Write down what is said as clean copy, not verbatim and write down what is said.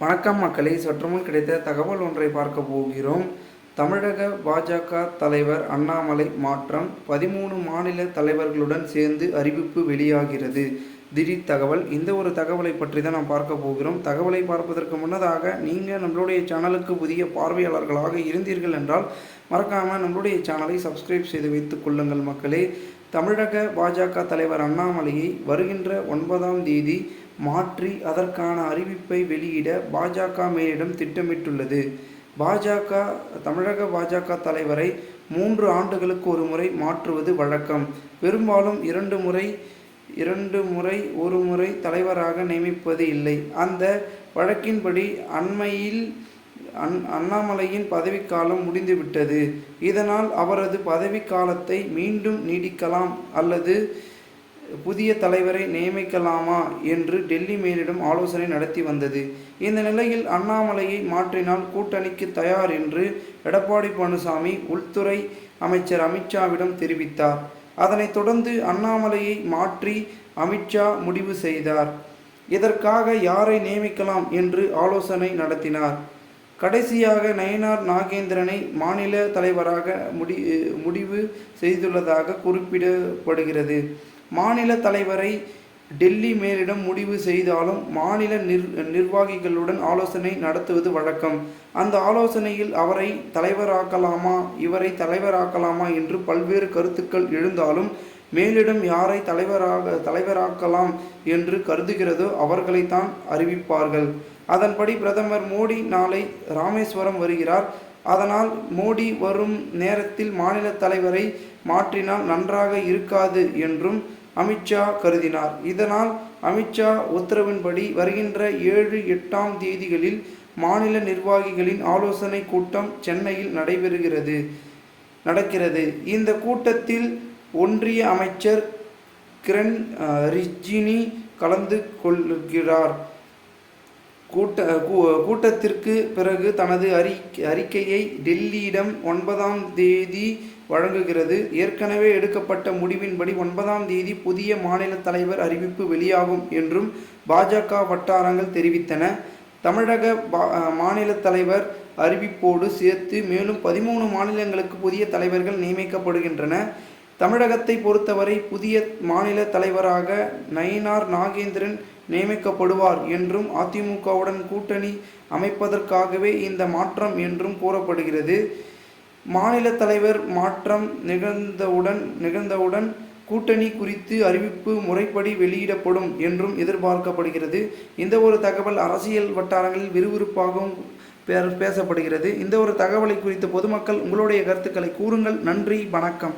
வணக்கம் மக்களே, சற்றுமுன் கிடைத்த தகவல் ஒன்றை பார்க்க போகிறோம். தமிழக பாஜக தலைவர் அண்ணாமலை மாற்றம், 13 மாநில தலைவர்களுடன் சேர்ந்து அறிவிப்பு வெளியாகிறது. திடீர் தகவல். இந்த ஒரு தகவலை பற்றி தான் நாம் பார்க்க போகிறோம். தகவலை பார்ப்பதற்கு முன்னதாக நீங்கள் நம்மளுடைய சேனலுக்கு புதிய பார்வையாளர்களாக இருந்தீர்கள் என்றால் மறக்காமல் நம்மளுடைய சேனலை சப்ஸ்கிரைப் செய்து வைத்துக் கொள்ளுங்கள் மக்களே. தமிழக பாஜக தலைவர் அண்ணாமலையை வருகின்ற 9ஆம் தேதி மாற்றி அதற்கான அறிவிப்பை வெளியிட பாஜக மேலிடம் திட்டமிட்டுள்ளது. தமிழக பாஜக தலைவரை 3 ஆண்டுகளுக்கு ஒரு முறை மாற்றுவது வழக்கம். பெரும்பாலும் 2 முறை ஒரு முறை தலைவராக நியமிப்பது இல்லை. அந்த வழக்கின்படி அண்மையில் அண்ணாமலையின் பதவிக்காலம் முடிந்துவிட்டது. இதனால் அவரது பதவிக்காலத்தை மீண்டும் நீடிக்கலாம் அல்லது புதிய தலைவரை நியமிக்கலாமா என்று டெல்லி மேலிடம் ஆலோசனை நடத்தி வந்தது. இந்த நிலையில் அண்ணாமலையை மாற்றினால் கூட்டணிக்கு தயார் என்று எடப்பாடி பழனிசாமி உள்துறை அமைச்சர் அமித்ஷாவிடம் தெரிவித்தார். அதனைத் தொடர்ந்து அண்ணாமலையை மாற்றி அமித்ஷா முடிவு செய்தார். இதற்காக யாரை நியமிக்கலாம் என்று ஆலோசனை நடத்தினார். கடைசியாக நயினார் நாகேந்திரனை மாநில தலைவராக முடிவு செய்துள்ளதாக குறிப்பிடப்படுகிறது. மாநில தலைவரை டெல்லி மேலிடம் முடிவு செய்தாலும் மாநில நிர்வாகிகளுடன் ஆலோசனை நடத்துவது வழக்கம். அந்த ஆலோசனையில் இவரை தலைவராக்கலாமா என்று பல்வேறு கருத்துக்கள் எழுந்தாலும் மேலிடம் யாரை தலைவராக்கலாம் என்று கருதுகிறதோ அவர்களைத்தான் அறிவிப்பார்கள். அதன்படி பிரதமர் மோடி நாளை ராமேஸ்வரம் வருகிறார். அதனால் மோடி வரும் நேரத்தில் மாநில தலைவரை மாற்றினால் நன்றாக இருக்காது என்றும் அமித்ஷா கருதினார். இதனால் அமித்ஷா உத்தரவின்படி வருகின்ற 7, 8ஆம் தேதிகளில் மாநில நிர்வாகிகளின் ஆலோசனை கூட்டம் சென்னையில் நடக்கிறது. இந்த கூட்டத்தில் ஒன்றிய அமைச்சர் கிரண் ரிஜிஜு கலந்து கொள்கிறார். கூட்டத்திற்கு பிறகு தனது அறிக்கையை டெல்லியிடம் 9ஆம் தேதி வழங்குகிறது. ஏற்கனவே எடுக்கப்பட்ட முடிவின்படி 9ஆம் தேதி புதிய மாநில தலைவர் அறிவிப்பு வெளியாகும் என்றும் பாஜக வட்டாரங்கள் தெரிவித்தன. தமிழக மாநில தலைவர் அறிவிப்போடு சேர்த்து மேலும் 13 மாநிலங்களுக்கு புதிய தலைவர்கள் நியமிக்கப்படுகின்றன. தமிழகத்தை பொறுத்தவரை புதிய மாநில தலைவராக நயினார் நாகேந்திரன் நியமிக்கப்படுவார் என்றும் அதிமுகவுடன் கூட்டணி அமைப்பதற்காகவே இந்த மாற்றம் என்றும் கூறப்படுகிறது. மாநில தலைவர் மாற்றம் நிகழ்ந்தவுடன் கூட்டணி குறித்து அறிவிப்பு முறைப்படி வெளியிடப்படும் என்றும் எதிர்பார்க்கப்படுகிறது. இந்த ஒரு தகவல் அரசியல் வட்டாரங்களில் விறுவிறுப்பாகவும் பேசப்படுகிறது. இந்த ஒரு தகவலை குறித்து பொதுமக்கள் உங்களுடைய கருத்துக்களை கூறுங்கள். நன்றி, வணக்கம்.